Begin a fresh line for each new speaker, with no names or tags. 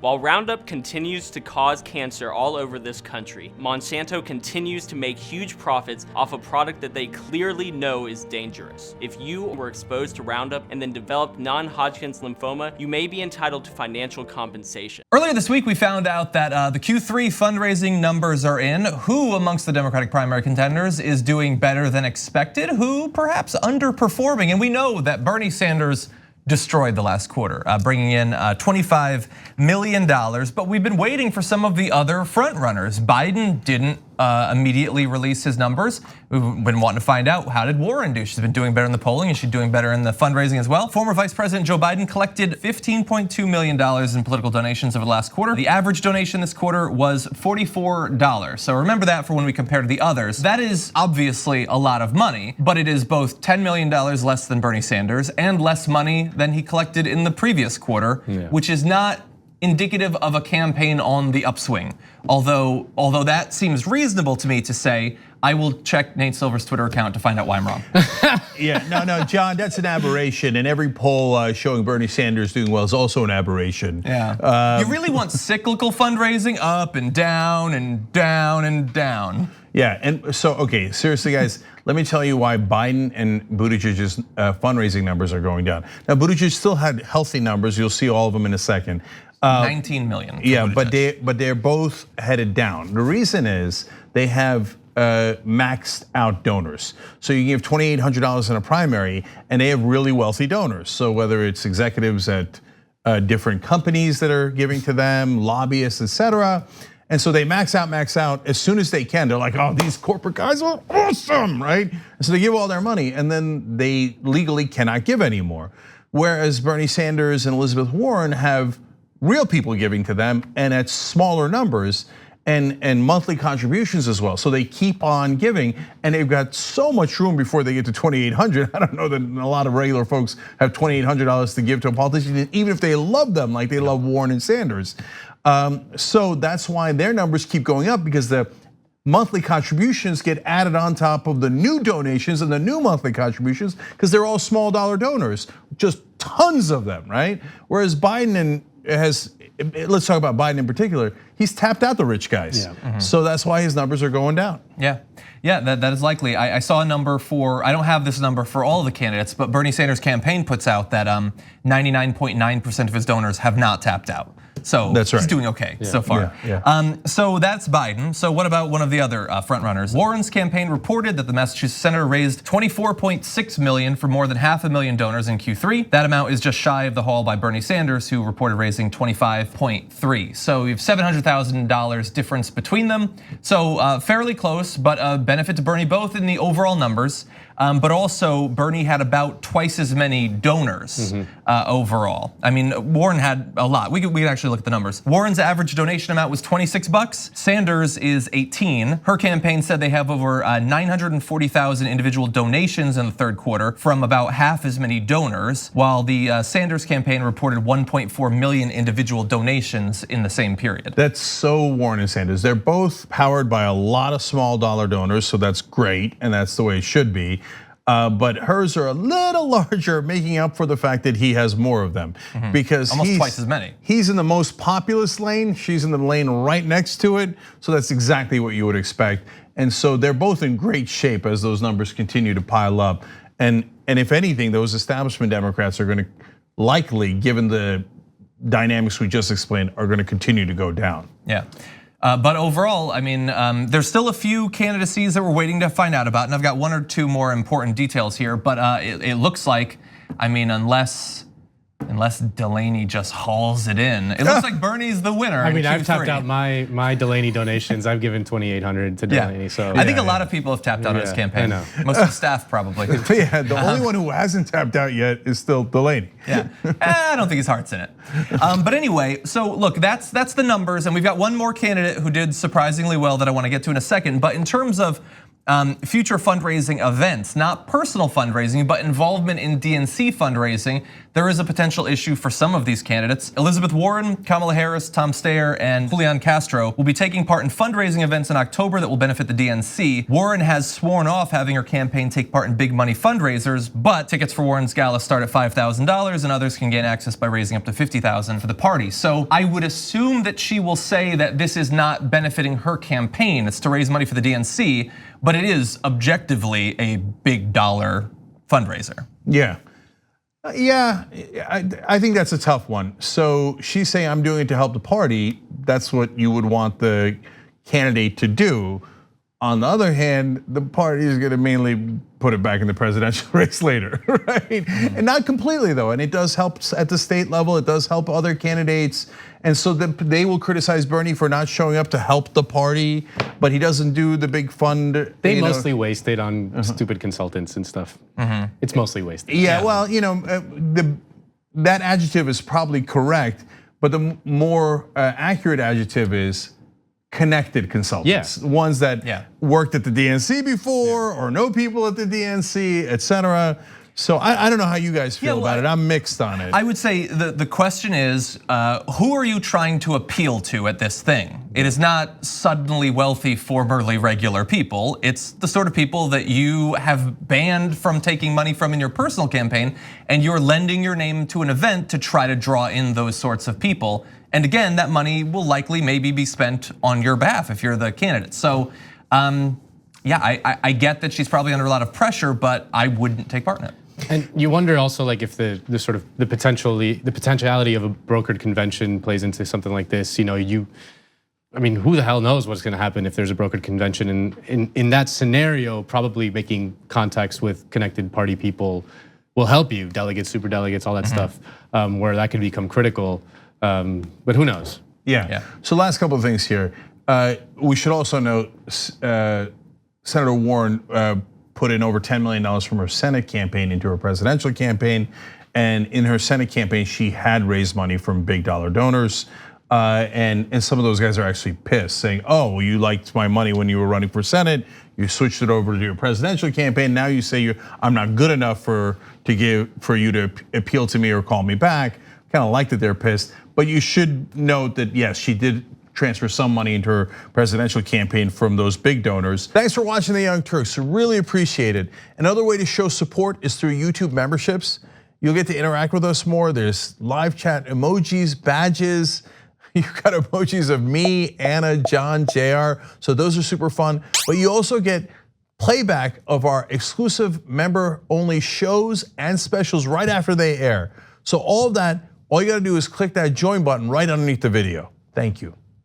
While Roundup continues to cause cancer all over this country, Monsanto continues to make huge profits off a product that they clearly know is dangerous. If you were exposed to Roundup and then developed non-Hodgkin's lymphoma, you may be entitled to financial compensation.
Earlier this week, we found out that the Q3 fundraising numbers are in. Who amongst the Democratic primary contenders is doing better than expected? Who perhaps underperforming? And we know that Bernie Sanders destroyed the last quarter, bringing in $25 million. But we've been waiting for some of the other frontrunners. Biden didn't immediately release his numbers. We've been wanting to find out, how did Warren do? She's been doing better in the polling. Is she doing better in the fundraising as well? Former Vice President Joe Biden collected $15.2 million in political donations over the last quarter. The average donation this quarter was $44. So remember that for when we compare to the others. That is obviously a lot of money, but it is both $10 million less than Bernie Sanders and less money than he collected in the previous quarter, which is not indicative of a campaign on the upswing. Although that seems reasonable to me to say, I will check Nate Silver's Twitter account to find out why I'm wrong.
No, John, that's an aberration. And every poll showing Bernie Sanders doing well is also an aberration.
You really want cyclical fundraising, up and down and down and down.
Yeah, and so, okay, seriously guys, let me tell you why Biden and Buttigieg's fundraising numbers are going down. Now, Buttigieg still had healthy numbers. You'll see all of them in a second.
19 million.
Yeah, but they're both headed down. The reason is they have maxed out donors. So you give $2,800 in a primary and they have really wealthy donors. So whether it's executives at different companies that are giving to them, lobbyists, etc. And so they max out as soon as they can. They're like, oh, these corporate guys are awesome, right? And so they give all their money and then they legally cannot give anymore. Whereas Bernie Sanders and Elizabeth Warren have real people giving to them and at smaller numbers and monthly contributions as well. So they keep on giving and they've got so much room before they get to $2,800. I don't know that a lot of regular folks have $2,800 to give to a politician, even if they love them like they love Warren and Sanders. So that's why their numbers keep going up, because the monthly contributions get added on top of the new donations and the new monthly contributions, because they're all small dollar donors, just tons of them, right? Whereas Biden let's talk about Biden in particular, he's tapped out the rich guys. So that's why his numbers are going down.
Yeah, that is likely. I saw a number for, I don't have this number for all of the candidates, but Bernie Sanders' campaign puts out that 99.9% of his donors have not tapped out. So
that's right.
He's doing okay so far. So that's Biden. So what about one of the other frontrunners? Warren's campaign reported that the Massachusetts senator raised $24.6 million for more than 500,000 donors in Q3. That amount is just shy of the haul by Bernie Sanders, who reported raising $25.3. So you have $700,000 difference between them. So fairly close, but a benefit to Bernie both in the overall numbers. But also Bernie had about twice as many donors overall. I mean, Warren had a lot. We could actually look at the numbers. Warren's average donation amount was $26. Sanders is 18. Her campaign said they have over 940,000 individual donations in the third quarter from about half as many donors, while the Sanders campaign reported 1.4 million individual donations in the same period.
That's so Warren and Sanders. They're both powered by a lot of small dollar donors, so that's great, and that's the way it should be. But hers are a little larger, making up for the fact that he has more of them. Because
almost twice as many.
He's in the most populous lane, she's in the lane right next to it. So that's exactly what you would expect. And so they're both in great shape as those numbers continue to pile up. And if anything, those establishment Democrats are gonna likely, given the dynamics we just explained, are gonna continue to go down.
Yeah. But overall, I mean, there's still a few candidacies that we're waiting to find out about, and I've got one or two more important details here. But it looks like, I mean, unless Delaney just hauls it in, it looks like Bernie's the winner.
I mean, I've tapped out my Delaney donations. I've given $2,800 to Delaney. So
I think a lot of people have tapped out on his campaign.
I know.
Most of the staff probably.
Yeah, the only one who hasn't tapped out yet is still Delaney.
I don't think his heart's in it. But anyway, so look, that's the numbers, and we've got one more candidate who did surprisingly well that I want to get to in a second. But in terms of future fundraising events, not personal fundraising, but involvement in DNC fundraising. There is a potential issue for some of these candidates. Elizabeth Warren, Kamala Harris, Tom Steyer, and Julian Castro will be taking part in fundraising events in October that will benefit the DNC. Warren has sworn off having her campaign take part in big money fundraisers, but tickets for Warren's gala start at $5,000 and others can gain access by raising up to $50,000 for the party. So I would assume that she will say that this is not benefiting her campaign, it's to raise money for the DNC, but it is objectively a big dollar fundraiser.
Yeah. Yeah, I think that's a tough one. So she's saying, I'm doing it to help the party. That's what you would want the candidate to do. On the other hand, the party is going to mainly put it back in the presidential race later, right? And not completely though, and it does help at the state level, it does help other candidates. And so they will criticize Bernie for not showing up to help the party, but he doesn't do the big fund.
They mostly waste it on stupid consultants and stuff. It's mostly wasted.
Yeah, well, that adjective is probably correct, but the more accurate adjective is connected consultants, ones that worked at the DNC before or know people at the DNC, etc. So I don't know how you guys feel about it. I'm mixed on it.
I would say the question is, who are you trying to appeal to at this thing? It is not suddenly wealthy, formerly regular people. It's the sort of people that you have banned from taking money from in your personal campaign, and you're lending your name to an event to try to draw in those sorts of people. And again, that money will likely maybe be spent on your behalf if you're the candidate. So yeah, I get that she's probably under a lot of pressure, but I wouldn't take part in it.
And you wonder also like if the potentiality of a brokered convention plays into something like this. I mean, who the hell knows what's going to happen if there's a brokered convention? And in that scenario, probably making contacts with connected party people will help you, delegates, super delegates, all that stuff, where that could become critical. But who knows?
Yeah. So last couple of things here. We should also note Senator Warren put in over $10 million from her Senate campaign into her presidential campaign. And in her Senate campaign, she had raised money from big dollar donors. And some of those guys are actually pissed, saying, oh, well, you liked my money when you were running for Senate. You switched it over to your presidential campaign. Now you say I'm not good enough for you to appeal to me or call me back. Kind of like that they're pissed. But you should note that, yes, she did transfer some money into her presidential campaign from those big donors. Thanks for watching The Young Turks, really appreciate it. Another way to show support is through YouTube memberships. You'll get to interact with us more. There's live chat emojis, badges. You've got emojis of me, Anna, John, JR. So those are super fun. But you also get playback of our exclusive member-only shows and specials right after they air. So all of that, all you gotta do is click that join button right underneath the video. Thank you.